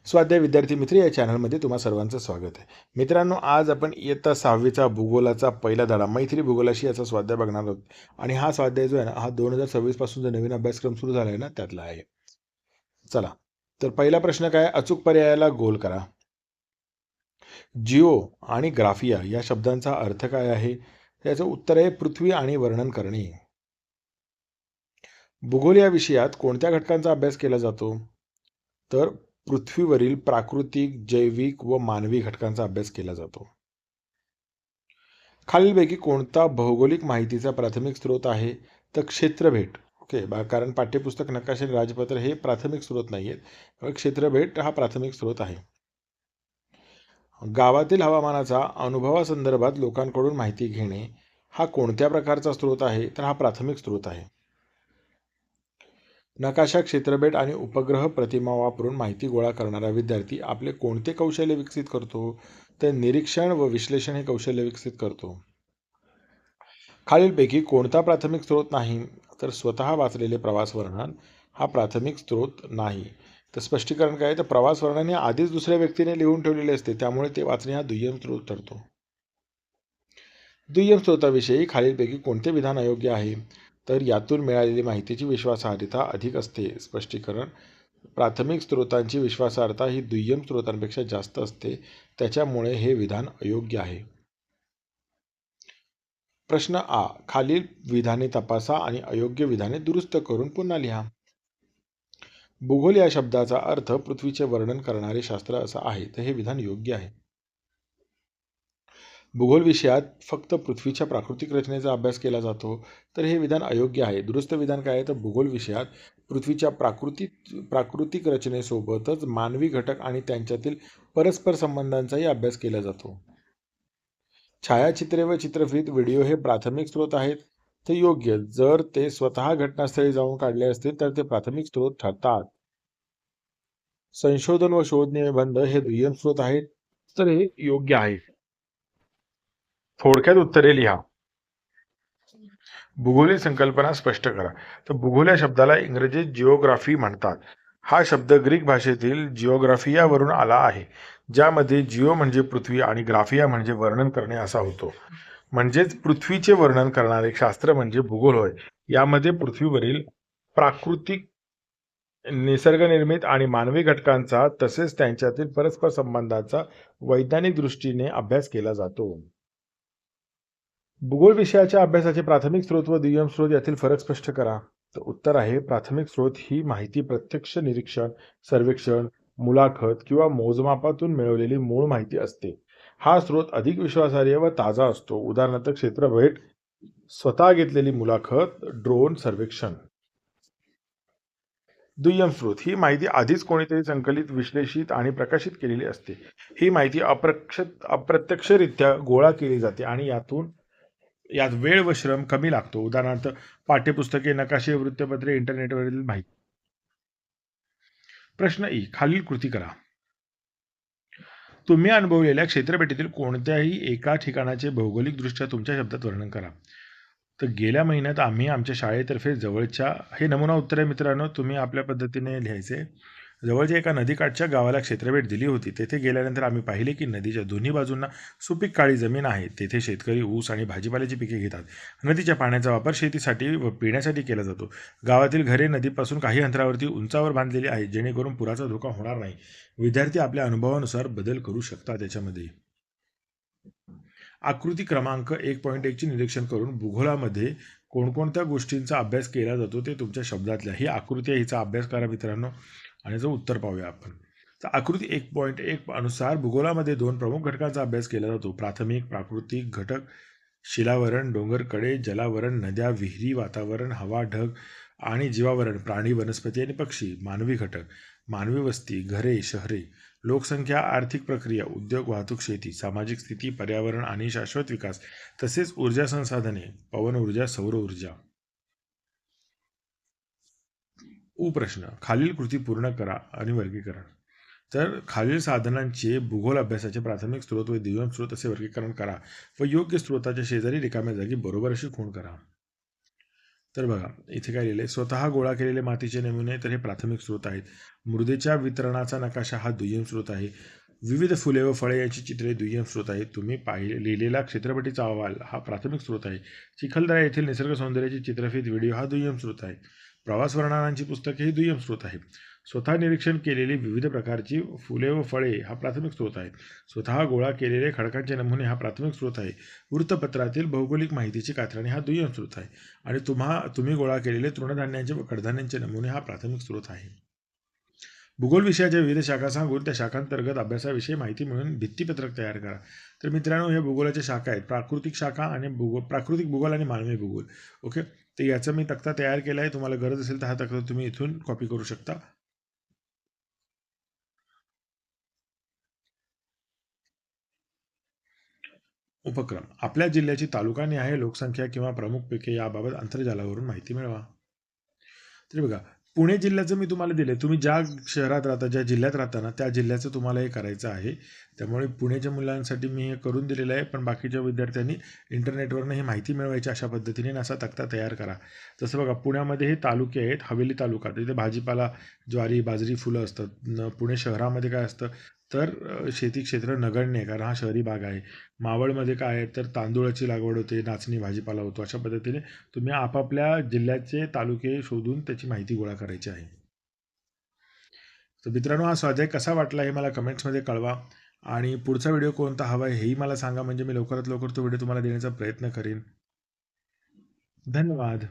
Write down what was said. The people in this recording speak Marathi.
स्वाध्याय विद्यार्थी मित्र या चॅनलमध्ये तुम्हा सर्वांचं स्वागत आहे. मित्रांनो, आज आपण इयत्ता 6वीचा भूगोलाचा पहिला धडा मैथिली भूगोलाशी याचा स्वाध्याय बघणार आहोत. आणि हा स्वाध्याय जो आहे ना, हा 2026 पासून जो नवीन अभ्यासक्रम सुरू झाला आहे ना, त्यातला आहे. चला, तर पहिला प्रश्न काय? अचूक पर्यायाला गोल करा. जिओ आणि ग्राफिया या शब्दांचा अर्थ काय आहे? याचं उत्तर आहे पृथ्वी आणि वर्णन करणे. भूगोल या विषयात कोणत्या घटकांचा अभ्यास केला जातो? तर पृथ्वीवरील प्राकृतिक, जैविक व मानवी घटकांचा अभ्यास केला जातो. खालीलपैकी कोणता भौगोलिक माहितीचा प्राथमिक स्रोत आहे? तर क्षेत्रभेट. ओके, कारण पाठ्यपुस्तक, नकाशे आणि राजपत्र हे प्राथमिक स्रोत नाही आहेत. क्षेत्रभेट हा प्राथमिक स्रोत आहे. गावातील हवामानाचा अनुभवासंदर्भात लोकांकडून माहिती घेणे हा कोणत्या प्रकारचा स्रोत आहे? तर हा प्राथमिक स्रोत आहे. नकाशा, क्षेत्रभेट आणि उपग्रह प्रतिमा वापरून माहिती गोळा करणारा विद्यार्थी आपले कोणते कौशल्य विकसित करतो? तर निरीक्षण व विश्लेषण हे कौशल्य विकसित करतो. खालीलपैकी कोणता प्राथमिक स्रोत नाही? तर स्वतः वाचलेले प्रवास वर्णन हा प्राथमिक स्रोत नाही. तर स्पष्टीकरण काय? तर प्रवास वर्णन हे आधीच दुसऱ्या व्यक्तीने लिहून ठेवलेले असते, त्यामुळे ते वाचणे हा दुय्यम स्रोत ठरतो. दुय्यम स्रोताविषयी खालीलपैकी कोणते विधान अयोग्य आहे? तर यातून मिळालेली माहितीची विश्वासार्हता अधिक असते. स्पष्टीकरण: प्राथमिक स्रोतांची विश्वासार्हता ही दुय्यम स्रोतांपेक्षा जास्त असते, त्याच्यामुळे हे विधान अयोग्य आहे. प्रश्न आ. खालील विधाने तपासा आणि अयोग्य विधाने दुरुस्त करून पुन्हा लिहा. भूगोल या शब्दाचा अर्थ पृथ्वीचे वर्णन करणारे शास्त्र असा आहे, तर हे विधान योग्य आहे. भूगोल विषयात फक्त पृथ्वीच्या प्राकृतिक रचनेचा अभ्यास केला जातो, तर हे विधान अयोग्य आहे. दुरुस्त विधान काय आहे? तर भूगोल विषयात पृथ्वीच्या प्राकृतिक रचनेसोबतच मानवी घटक आणि त्यांच्यातील परस्पर संबंधांचाही अभ्यास केला जातो. छायाचित्रे व चित्रफित व्हिडिओ हे प्राथमिक स्रोत आहेत, ते योग्य. जर ते स्वतः घटनास्थळी जाऊन काढले असतील तर ते प्राथमिक स्रोत ठरतात. संशोधन व शोध निबंध हे दुय्यम स्रोत आहेत, तर हे योग्य आहे. थोडक्यात उत्तरे लिहा. भूगोल ही संकल्पना स्पष्ट करा. तर भूगोल या शब्दाला इंग्रजीत जिओग्राफी म्हणतात. हा शब्द ग्रीक भाषेतील जिओग्राफियावरून आला आहे, ज्यामध्ये जिओ म्हणजे पृथ्वी आणि ग्राफिया म्हणजे वर्णन करणे असा होतो. म्हणजेच पृथ्वीचे वर्णन करणारे शास्त्र म्हणजे भूगोल होय. यामध्ये पृथ्वीवरील प्राकृतिक, निसर्गनिर्मित आणि मानवी घटकांचा तसेच त्यांच्यातील परस्पर संबंधांचा वैज्ञानिक दृष्टीने अभ्यास केला जातो. भूगोल विषयाच्या अभ्यासाचे प्राथमिक स्रोत व दुय्यम स्रोत यातील फरक स्पष्ट करा. तर उत्तर आहे प्राथमिक स्रोत ही माहिती प्रत्यक्ष निरीक्षण, सर्वेक्षण, मुलाखत किंवा मोजमापातून मिळवलेली मूळ माहिती असते. हा स्रोत अधिक विश्वासार्ह व ताजा असतो. उदाहरणार्थ क्षेत्रभेट, स्वतः घेतलेली मुलाखत, ड्रोन सर्वेक्षण. दुय्यम स्रोत ही माहिती आधीच कोणीतरी संकलित, विश्लेषित आणि प्रकाशित केलेली असते. ही माहिती अप्रत्यक्षरित्या गोळा केली जाते आणि यात वेळ व श्रम कमी लागतो. उदाहरणार्थ पाठ्यपुस्तके, नकाशे, वृत्तपत्रे, इंटरनेटवरील माहिती. प्रश्न ई. खालील कृती करा. तुम्ही अनुभवलेल्या क्षेत्रपेटीतील कोणत्याही एका ठिकाणाचे भौगोलिकदृष्ट्या तुमच्या शब्दात वर्णन करा. तर गेल्या महिन्यात आम्ही आमच्या शाळेतर्फे जवळच्या, हे नमुना उत्तर आहे मित्रांनो, तुम्ही आपल्या पद्धतीने लिहायचे. जवळच्या एका नदीकाठच्या गावाला क्षेत्रभेट दिली होती. तेथे गेल्यानंतर आम्ही पाहिले की नदीच्या दोन्ही बाजूंना सुपीक काळी जमीन आहे. तेथे शेतकरी ऊस आणि भाजीपाल्याची पिके घेतात. नदीच्या पाण्याचा वापर शेतीसाठी व पिण्यासाठी केला जातो. गावातील घरे नदीपासून काही अंतरावरती उंचावर बांधलेली आहेत, जेणेकरून पुराचा धोका होणार नाही. विद्यार्थी आपल्या अनुभवानुसार बदल करू शकतात त्याच्यामध्ये. आकृती क्रमांक 1.1चे निरीक्षण करून भूगोलामध्ये कोणकोणत्या गोष्टींचा अभ्यास केला जातो ते तुमच्या शब्दातल्या. ही आकृती आहे, हिचा अभ्यास करा मित्रांनो आणि याचं उत्तर पाहूया आपण. तर आकृती 1.1 अनुसार भूगोलामध्ये 2 प्रमुख घटकांचा अभ्यास केला जातो. प्राथमिक प्राकृतिक घटक: शिलावरण, डोंगरकडे, जलावरण, नद्या, विहिरी, वातावरण, हवा, ढग आणि जीवावरण: प्राणी, वनस्पती आणि पक्षी. मानवी घटक: मानवी वस्ती, घरे, शहरे, लोकसंख्या, आर्थिक प्रक्रिया, उद्योग, वाहतूक, शेती, सामाजिक स्थिती, पर्यावरण आणि शाश्वत विकास, तसेच ऊर्जा संसाधने, पवन ऊर्जा, सौर ऊर्जा. प्रश्न: खालील कृती पूर्ण करा आणि वर्गीकरण. तर खालील साधनांचे भूगोल अभ्यासाचे प्राथमिक स्रोत व दुय्यम स्रोत असे वर्गीकरण करा व योग्य स्रोताच्या शेजारी रिकाम्या जागी बरोबर अशी खूण करा. तर बघा इथे काय लिहिलंय, स्वतः गोळा केलेले मातीचे नमुने तर हे प्राथमिक स्रोत आहेत. मृदेच्या वितरणाचा नकाशा हा दुय्यम स्रोत आहे. विविध फुले व फळे यांची चित्रे दुय्यम स्रोत आहेत. तुम्ही लिहिलेला क्षेत्रपतीचा अहवाल हा प्राथमिक स्रोत आहे. चिखलदरा येथील निसर्ग सौंदर्याची चित्रफित व्हिडिओ हा दुय्यम स्रोत आहे. प्रवास वर्णनांची पुस्तके ही दुय्यम स्रोत आहे. स्वतः निरीक्षण केलेली विविध प्रकारची फुले व फळे हा प्राथमिक स्रोत आहे. स्वतः गोळा केलेले खडकांचे नमुने हा प्राथमिक स्रोत आहे. वृत्तपत्रातील भौगोलिक माहितीची कात्रणे हा दुय्यम स्रोत आहे. आणि तुम्ही गोळा केलेले तृणधान्यांचे व कडधान्यांचे नमुने हा प्राथमिक स्रोत आहे. भूगोल विषयाच्या विविध शाखा सांगून त्या शाखांतर्गत अभ्यासाविषयी माहिती मिळून भित्तीपत्रक तयार करा. तर मित्रांनो, ह्या भूगोलाच्या शाखा आहेत प्राकृतिक शाखा आणि प्राकृतिक भूगोल आणि मानवी भूगोल. ओके, तर याचा मी तक्ता तयार केला आहे. तुम्हाला गरज असेल तर हा तक्ता तुम्ही इथून कॉपी करू शकता. उपक्रम, आपल्या जिल्ह्याची तालुकानिहाय लोकसंख्या किंवा प्रमुख पिके याबाबत आंतरजालावरून माहिती मिळवा. तरी बघा, पुणे जिल्ह्याचं मी तुम्हाला दिले. तुम्ही ज्या शहरात राहता, ज्या जिल्ह्यात राहता ना, त्या जिल्ह्याचं तुम्हाला हे करायचं आहे. त्यामुळे पुण्याच्या मुलांसाठी मी हे करून दिलेलं आहे. पण बाकीच्या विद्यार्थ्यांनी इंटरनेटवरनं ही माहिती मिळवायची अशा पद्धतीने असा तक्ता तयार करा. जसं बघा, पुण्यामध्ये हे तालुके आहेत. हवेली तालुका, तिथे भाजीपाला, ज्वारी, बाजरी, फुलं असतात. पुणे शहरामध्ये काय असतं, तर शेती क्षेत्र नगण्य आहे, कारण हा शहरी भाग आहे. मावळमध्ये काय आहे, तर तांदूळाची लागवड होते, नाचणी, भाजीपाला होतो. अशा पद्धतीने तुम्ही आपापल्या जिल्ह्याचे तालुके शोधून त्याची माहिती गोळा करायची आहे. तर मित्रांनो, हा स्वाध्याय कसा वाटला हे मला कमेंट्समध्ये कळवा. आणि पुढचा व्हिडिओ कोणता हवा आहे हेही मला सांगा, म्हणजे मी लवकरात लवकर तो व्हिडिओ तुम्हाला देण्याचा प्रयत्न करीन. धन्यवाद.